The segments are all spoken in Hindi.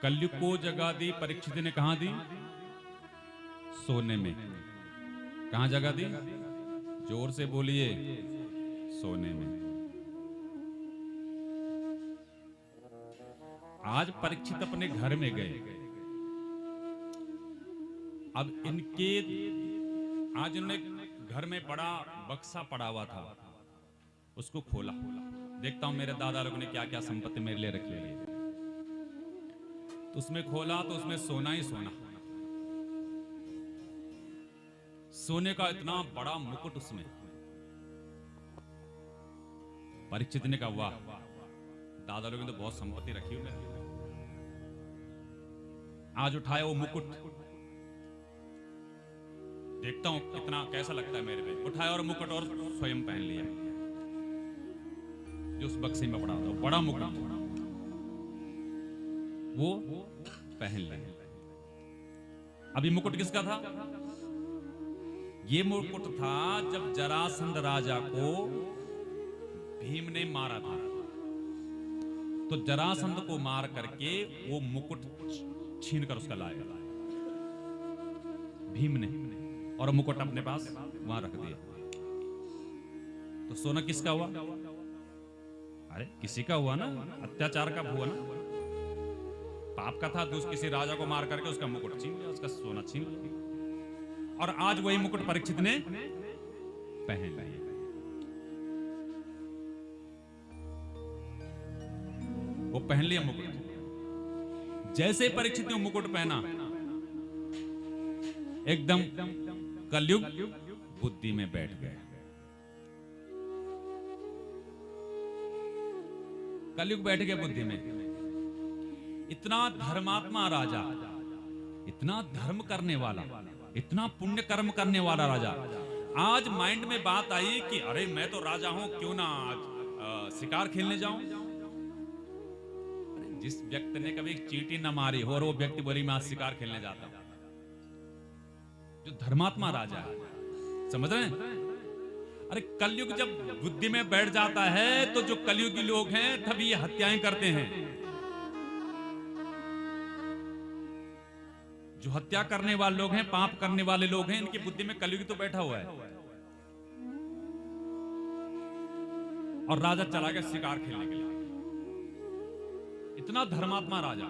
कलयुग को जगह दी परीक्षित ने, कहां दी? सोने में। कहां जगह दी? जोर से बोलिए, सोने में। आज परीक्षित अपने घर में गए। अब इनके आज इन्होंने घर में बड़ा बक्सा पड़ा हुआ था, उसको खोला। देखता हूं मेरे दादा लोगों ने क्या क्या संपत्ति मेरे लिए रखी है। तो उसमें खोला तो उसमें सोना ही सोना, सोने का इतना बड़ा मुकुट उसमें। परीक्षित ने कहा वाह, दादा लोगों ने तो बहुत संपत्ति रखी हुई है। आज उठाया वो मुकुट, देखता हूं कितना कैसा लगता है मेरे पे। उठाया और मुकुट और स्वयं पहन लिया, जो उस बक्से में पड़ा था, बड़ा मुकुट वो पहन लिया। अभी मुकुट किसका था? ये मुकुट था जब जरासंध राजा को भीम ने मारा था, तो जरासंध को मार करके वो मुकुट छीन कर उसका लाया भीम ने, और मुकुट अपने पास वहां रख दिया। तो सोना किसका हुआ? अरे किसी का हुआ ना, अत्याचार का हुआ ना, पाप का था। किसी राजा को मार करके उसका मुकुट छीन लिया, उसका सोना छीन लिया। और आज वही मुकुट परीक्षित ने पहन लिया। वो पहन लिया मुकुट। जैसे परीक्षित ने मुकुट पहना, एकदम कलयुग बुद्धि में बैठ गया। कलयुग बैठ गया बुद्धि में। इतना धर्मात्मा राजा, इतना धर्म करने वाला, इतना पुण्य कर्म करने वाला राजा, आज माइंड में बात आई कि अरे मैं तो राजा हूं, क्यों ना आज शिकार खेलने जाऊं। जिस व्यक्ति ने कभी चींटी न मारी हो और वो व्यक्ति बोली मैं आज शिकार खेलने जाता हूं, जो धर्मात्मा राजा है, समझ रहे हैं? अरे कलयुग जब बुद्धि में बैठ जाता है तो जो कलयुगी लोग हैं तभी ये हत्याएं करते हैं। जो हत्या करने वाले लोग हैं, पाप करने वाले लोग हैं, इनकी बुद्धि में कलयुगी तो बैठा हुआ है। और राजा चला गया शिकार खेलने के लिए। इतना धर्मात्मा राजा।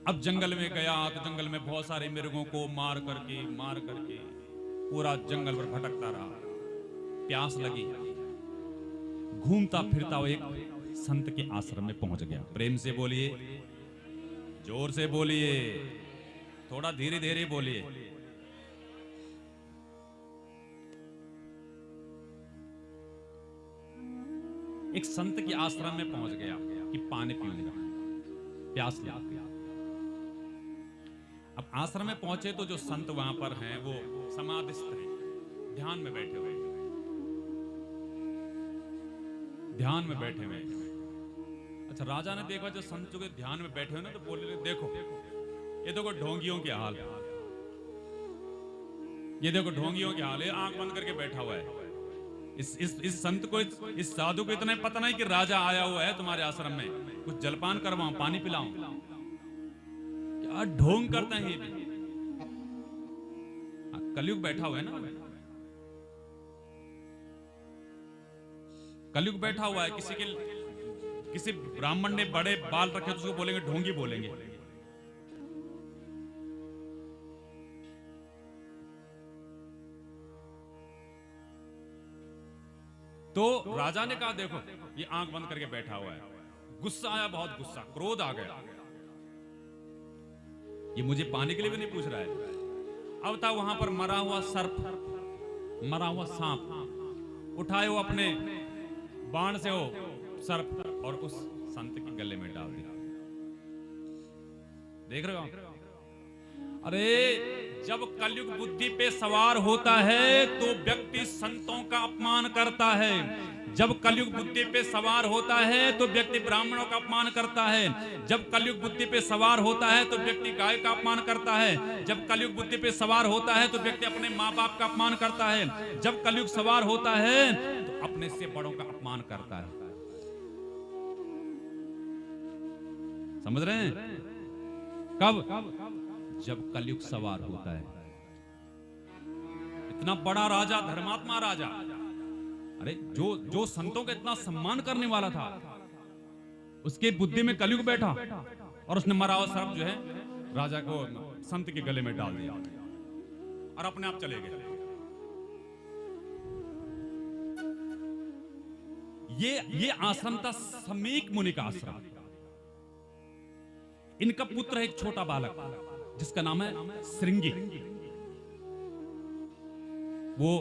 अब जंगल में गया तो जंगल में बहुत सारे मृगों को मार करके पूरा जंगल पर भटकता रहा। प्यास लगी, घूमता फिरता वो एक संत के आश्रम में पहुंच गया। प्रेम से बोलिए, जोर से बोलिए, थोड़ा धीरे धीरे बोलिए। एक संत के आश्रम में पहुंच गया कि पानी पीऊंगा, प्यास लगी। अब आश्रम में पहुंचे तो जो संत वहां पर हैं वो समाधिस्थ हैं, ध्यान में बैठे हुए, ध्यान में बैठे हुए। अच्छा, राजा ने देखा जो संत जो ध्यान में बैठे हुए ना, तो बोले देखो ये देखो ढोंगियों के हाल, ये देखो ढोंगियों के हाल है, आंख बंद करके बैठा हुआ है। इस संत को, इस साधु को इतना पता नहीं कि राजा आया हुआ है तुम्हारे आश्रम में, कुछ जलपान करवाऊं, पानी पिलाऊं, क्या ढोंग करते हैं ये भी। कलयुग बैठा हुआ है ना, कलयुग बैठा हुआ है। किसी ब्राह्मण ने बड़े बाल रखे तो उसको बोलेंगे ढोंगी बोलेंगे। तो राजा ने कहा देखो ये आंख बंद करके बैठा हुआ है। गुस्सा आया, बहुत गुस्सा, क्रोध आ गया। ये मुझे पानी के लिए भी नहीं पूछ रहा है। अब था वहां पर मरा हुआ सर्प, मरा हुआ सांप, उठाए वो अपने बाण से वो सर्प और उस संत के गले में डाल दिया। देख रहे हो आप? अरे जब कलयुग बुद्धि पे सवार होता है तो व्यक्ति संतों का अपमान करता है। जब कलयुग बुद्धि पे सवार होता है तो व्यक्ति ब्राह्मणों का अपमान करता है। जब कलयुग बुद्धि पे सवार होता है तो व्यक्ति गाय का अपमान करता है। जब कलयुग बुद्धि पे सवार होता है तो व्यक्ति अपने माँ बाप का अपमान करता है। जब कलयुग सवार होता है तो अपने से बड़ों का अपमान करता है। समझ रहे हैं? कब? जब कलयुग सवार होता है। इतना बड़ा राजा, धर्मात्मा राजा, अरे जो संतों का इतना सम्मान करने वाला था, उसके बुद्धि में कलयुग बैठा और उसने मरा हुआ सर्प जो है राजा को, संत के गले में डाल दिया और अपने आप चले गए। ये आश्रम था समीक मुनि का आश्रम। इनका पुत्र है एक छोटा बालक जिसका नाम है श्रृंगी। वो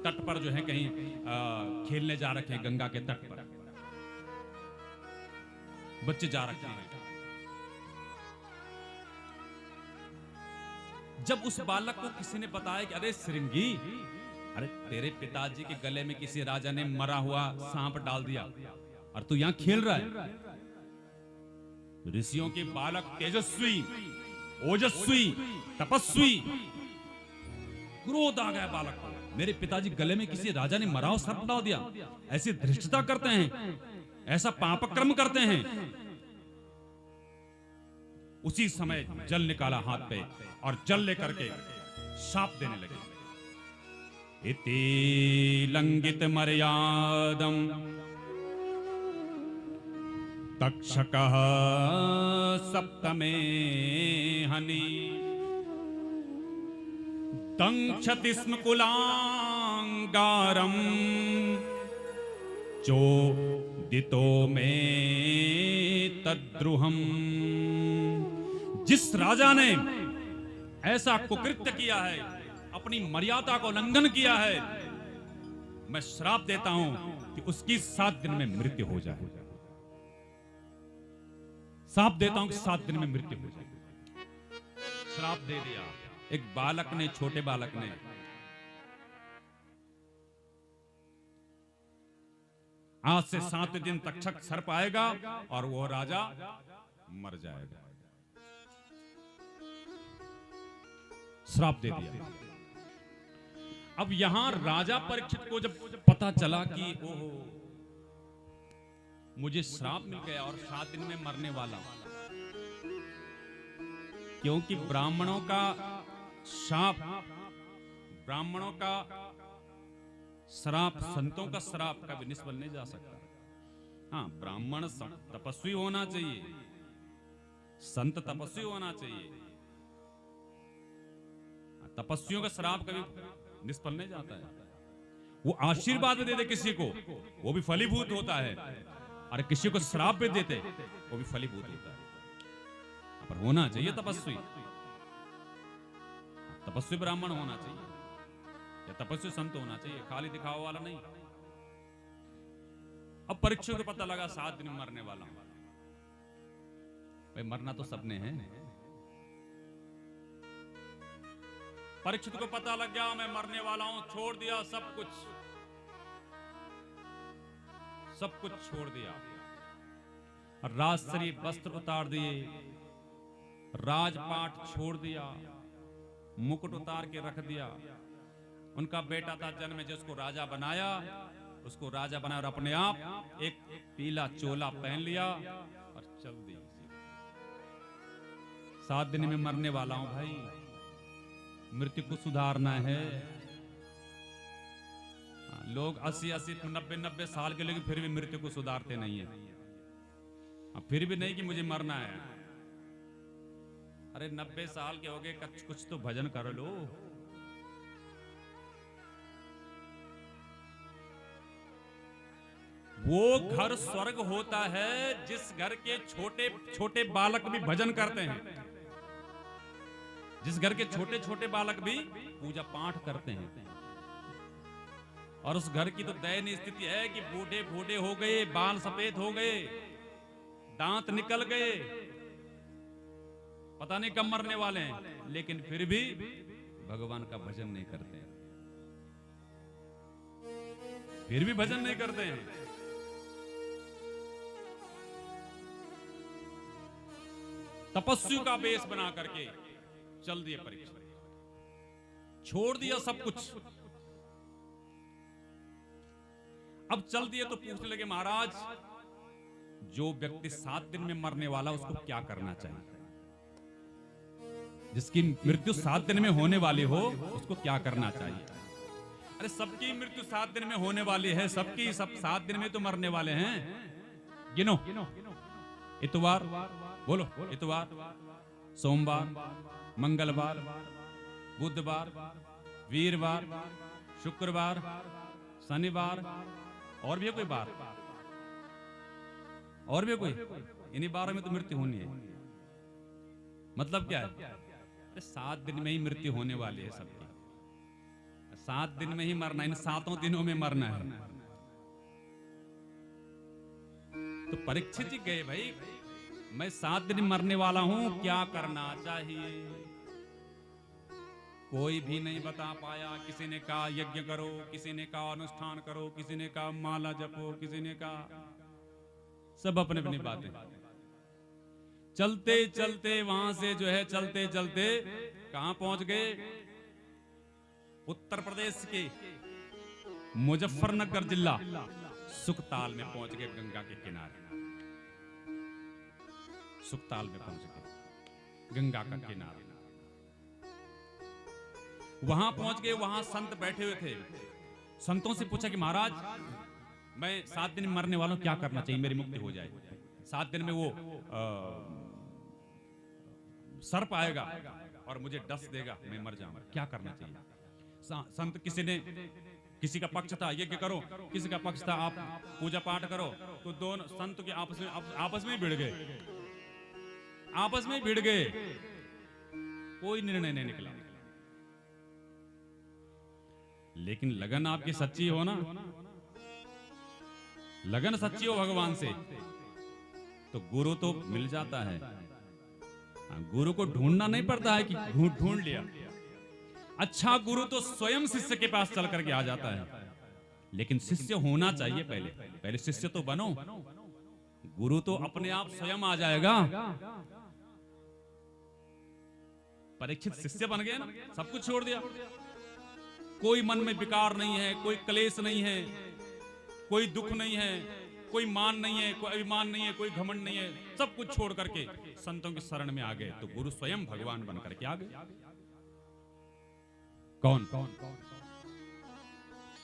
तट पर जो है कहीं खेलने जा रखे हैं, गंगा के तट पर बच्चे जा रखे हैं। जब उस बालक को किसी ने बताया कि अरे श्रृंगी, अरे तेरे पिताजी के गले में किसी राजा ने मरा हुआ सांप डाल दिया और तू यहां खेल रहा है। ऋषियों के बालक तेजस्वी, ओजस्वी, तपस्वी, क्रोध आ गया बालक को। मेरे पिताजी गले में किसी राजा ने मरा हुआ सर्प डाल दिया, ऐसी धृष्टता करते हैं, ऐसा पाप कर्म करते हैं। उसी समय जल निकाला हाथ पे और जल लेकर के शाप देने लगे। इति लंघित मर्यादम तक्षकः सप्तमे हनि दंक्षति स्म कुलांगारम चोदितो में तद्रुहम। जिस राजा ने ऐसा कुकृत्य किया है, अपनी मर्यादा को उल्लंघन किया है, मैं श्राप देता हूं कि उसकी 7 दिन में मृत्यु हो जाए। श्राप देता हूं कि 7 दिन में मृत्यु हो जाए। श्राप दे दिया एक बालक ने, छोटे बालक ने। आज से 7 दिन तक्षक सर्प आएगा और वो राजा मर जाएगा। श्राप दे दिया। अब यहां राजा परीक्षित को जब पता चला कि ओहो मुझे श्राप मिल गया और 7 दिन में मरने वाला, क्योंकि ब्राह्मणों का शाप, ब्राह्मणों का श्राप, संतों का श्राप कभी निष्फल नहीं जा सकता। हाँ, ब्राह्मण तपस्वी होना चाहिए, संत तपस्वी होना चाहिए। तपस्वियों का श्राप कभी निष्फल नहीं जाता है। वो आशीर्वाद दे दे किसी को, वो भी फलीभूत होता है, और किसी को श्राप भी देते वो भी फलीभूत होता है। पर होना चाहिए तपस्वी, तपस्वी ब्राह्मण होना चाहिए या तपस्वी संत होना चाहिए, खाली दिखावा वाला नहीं। अब परीक्षित को पता लगा 7 दिन में मरने वाला हूं। भाई मरना तो सबने है। परीक्षित को पता लग गया मैं मरने वाला हूं, छोड़ दिया सब कुछ, सब कुछ छोड़ दिया। राजश्री वस्त्र उतार दिए, राजपाट छोड़ दिया, मुकुट उतार के रख दिया। उनका बेटा था जन्म में जिसको राजा बनाया, उसको राजा बनाया और अपने आप एक पीला चोला पहन लिया और चल दी। 7 दिन में मरने वाला हूं भाई, मृत्यु को सुधारना है। लोग 80-80, 90-90 साल के लोग फिर भी मृत्यु को सुधारते नहीं है। फिर भी नहीं कि मुझे मरना है। अरे 90 साल के हो गए, कुछ तो भजन कर लो। वो घर स्वर्ग होता है जिस घर के छोटे छोटे बालक भी भजन करते हैं, जिस घर के छोटे छोटे बालक भी पूजा पाठ करते हैं। और उस घर की तो दयनीय स्थिति है कि बूढ़े बूढ़े हो गए, बाल सफेद हो गए, दांत निकल गए, पता नहीं कब मरने वाले हैं, लेकिन फिर भी भगवान का भजन नहीं करते हैं, फिर भी भजन नहीं करते हैं। तपस्वी का बेस बना करके चल दिए परीक्षा, छोड़ दिया सब कुछ। अब चल दिए तो पूछने लगे महाराज जो व्यक्ति 7 दिन में मरने वाला उसको क्या करना चाहिए? जिसकी मृत्यु 7 दिन में होने वाली हो उसको क्या करना चाहिए? अरे सबकी मृत्यु 7 दिन में होने वाली है, सबकी सब 7 दिन में तो मरने वाले हैं। गिनो। इतवार, बोलो इतवार, सोमवार, मंगलवार, बुधवार, वीरवार, शुक्रवार, शनिवार, और भी कोई बार? और भी कोई? इन्हीं बारों में तो मृत्यु होनी है। मतलब क्या है? 7 दिन में ही मृत्यु होने वाली है सबकी। 7 दिन में ही मरना, इन 7 दिनों में मरना है। तो परीक्षित जी गए, भाई मैं 7 दिन मरने वाला हूं, क्या करना चाहिए? कोई भी नहीं बता पाया। किसी ने कहा यज्ञ करो, किसी ने कहा अनुष्ठान करो, किसी ने कहा माला जपो, किसी ने कहा, सब अपने अपनी बातें। चलते चलते वहां से जो है चलते चलते कहां पहुंच गए? उत्तर प्रदेश के मुजफ्फरनगर जिला सुकताल में पहुंच गए। गंगा के किनारे सुकताल में पहुंच गए, गंगा का किनारा। वहां पहुंच गए, वहां संत बैठे हुए थे। संतों से पूछा कि महाराज मैं 7 दिन में मरने वालों, क्या करना चाहिए मेरी मुक्ति हो जाए? 7 दिन में वो सर्प आएगा और मुझे डस देगा, मैं मर जाऊंगा, क्या करना चाहिए? संत किसी का पक्ष था यज्ञ करो, किसी का पक्ष था आप पूजा पाठ करो। तो दोनों संत के आपस में भिड़ गए, आपस में भिड़ गए, कोई निर्णय नहीं निकला। लेकिन लगन आपकी सच्ची हो ना, लगन सच्ची हो भगवान से, तो गुरु तो मिल जाता है। गुरु को ढूंढना नहीं पड़ता है कि ढूंढ लिया। अच्छा गुरु तो स्वयं शिष्य के पास चल करके आ जाता है। लेकिन शिष्य होना चाहिए पहले शिष्य तो बनो। गुरु तो अपने आप स्वयं आ जाएगा। परीक्षित शिष्य बन गए ना, सब कुछ छोड़ दिया। कोई मन में विकार नहीं है, कोई क्लेश नहीं है, कोई दुख नहीं है, कोई मान नहीं है, कोई अभिमान नहीं है, कोई घमंड नहीं है, सब कुछ छोड़ करके संतों की शरण में आ गए। तो गुरु स्वयं भगवान बन करके आ गए। कौन?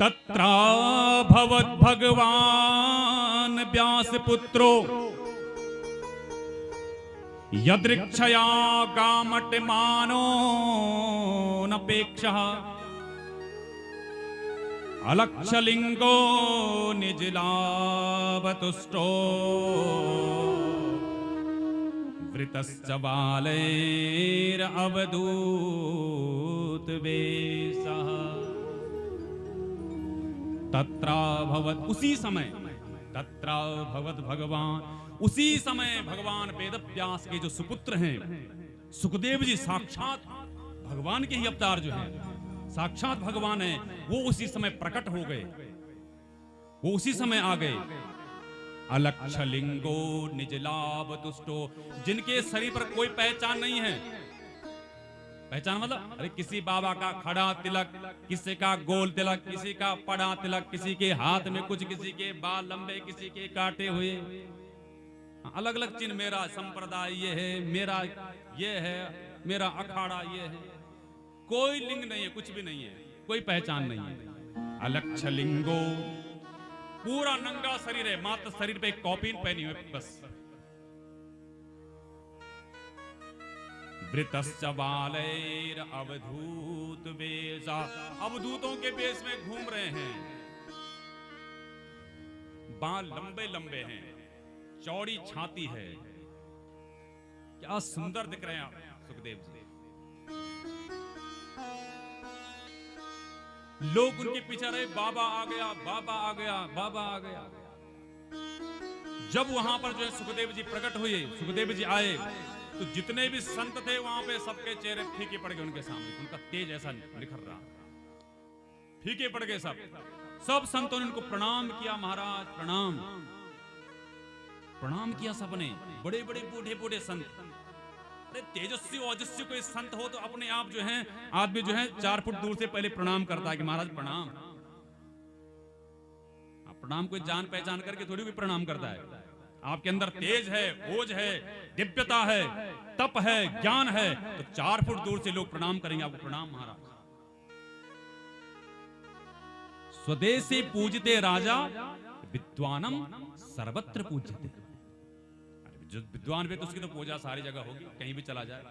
तत्रा भवत भगवान व्यास पुत्रो यदृक्षया गामट मानो नपेक्षः अलक्षलिंगो निजलावतुष्टो वृतश्च बालैर अवधूत वेशः। तत्रा भवत, उसी समय, तत्रा भवत भगवान, उसी समय भगवान वेदव्यास के जो सुपुत्र हैं सुखदेव जी, साक्षात भगवान के ही अवतार जो हैं, साक्षात भगवान है, वो उसी समय प्रकट हो गए, वो उसी समय आ गए। अलक्षलिंगो निजलावतुष्टो, जिनके शरीर पर कोई पहचान नहीं है। पहचान मतलब, अरे किसी बाबा का खड़ा तिलक, किसी का गोल तिलक, किसी का पड़ा तिलक, किसी के हाथ में कुछ, किसी के बाल लंबे, किसी के काटे हुए, अलग अलग चिन्ह। मेरा संप्रदाय ये है, मेरा ये है, मेरा अखाड़ा ये है। कोई लिंग नहीं है, कुछ भी नहीं है, कोई पहचान नहीं है। अलक्षलिंगो, पूरा नंगा शरीर है, मात्र शरीर पे एक कॉपीन पहनी हुई बस। वृतश्च बालैर अवधूत वेशा, अवधूतों के वेश में घूम रहे हैं। बाल लंबे लंबे हैं, चौड़ी छाती है, क्या सुंदर दिख रहे हैं आप सुखदेव जी। लोग उनके पीछे रहे, बाबा आ गया, बाबा आ गया, बाबा आ गया। जब वहां पर जो है सुखदेव जी प्रकट हुए, सुखदेव जी आए, तो जितने भी संत थे वहां पे सबके चेहरे फीके पड़ गए उनके सामने। उनका तेज ऐसा निखर रहा, फीके पड़ गए सब संतों ने उनको प्रणाम किया। महाराज प्रणाम, प्रणाम किया सबने। बड़े बड़े बूढ़े बूढ़े संत, अरे तेजस्वी ओजस्वी कोई संत हो तो अपने आप जो है आदमी जो है 4 फुट दूर से पहले प्रणाम करता है कि महाराज प्रणाम। प्रणाम कोई जान पहचान करके थोड़ी भी प्रणाम करता है। आपके अंदर तेज है, ओज है, दिव्यता है, तप है, ज्ञान है, तो 4 फुट दूर से लोग प्रणाम करेंगे आपको। प्रणाम महाराज। स्वदेशी पूजते राजा, विद्वानम सर्वत्र पूज्यते। जो विद्वान व्यक्ति उसकी तो पूजा सारी जगह होगी, कहीं भी चला जाए।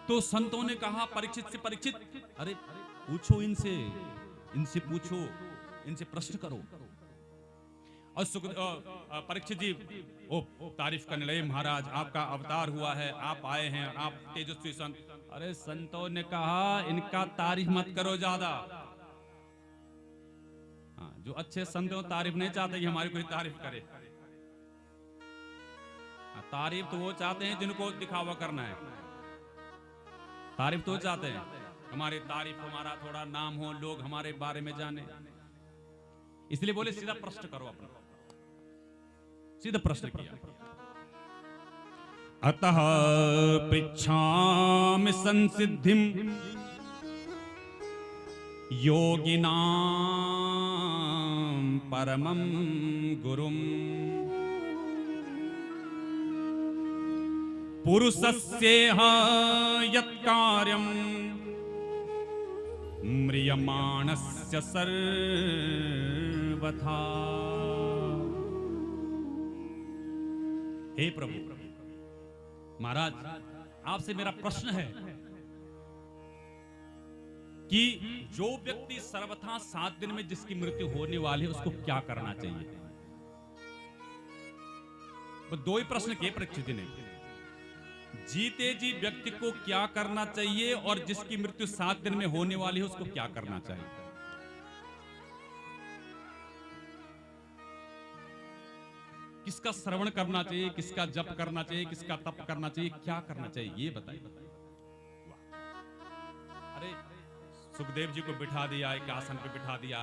तो संतों ने कहा परीक्षित से, परीक्षित अरे पूछो इनसे, इनसे पूछो, इनसे प्रश्न करो। और परीक्षित जी ओ तारीफ करने लगे, महाराज आपका अवतार हुआ है, आप आए हैं, आप तेजस्वी संत। अरे संतों ने कहा इनका तारीफ मत करो ज्यादा। हाँ, जो अच्छे संत हो तारीफ नहीं चाहते कि हमारी कोई तारीफ करे। तारीफ तो वो चाहते हैं जिनको दिखावा करना है। तारीफ तो चाहते हैं हमारी तारीफ, हमारा थोड़ा नाम हो, लोग हमारे बारे में जाने। इसलिए बोले सीधा प्रश्न करो अपना। सीधा प्रश्न किया। अतः पृच्छामि संसिद्धिम योगिनां परमं गुरुम पुरुषस्येह यत्कार्यं म्रियमाणस्य सर्वथा। हे प्रभु, महाराज आपसे मेरा प्रश्न है कि जो व्यक्ति सर्वथा 7 दिन में जिसकी मृत्यु होने वाली है उसको क्या करना चाहिए। वो 2 ही प्रश्न किए परीक्षित जी ने। जीते जी व्यक्ति को क्या करना चाहिए और जिसकी मृत्यु 7 दिन में होने वाली है उसको क्या करना चाहिए। किसका श्रवण करना चाहिए, किसका जप करना चाहिए, किसका तप करना चाहिए, क्या करना चाहिए, ये बताइए। अरे सुखदेव जी को बिठा दिया, एक आसन पे बिठा दिया,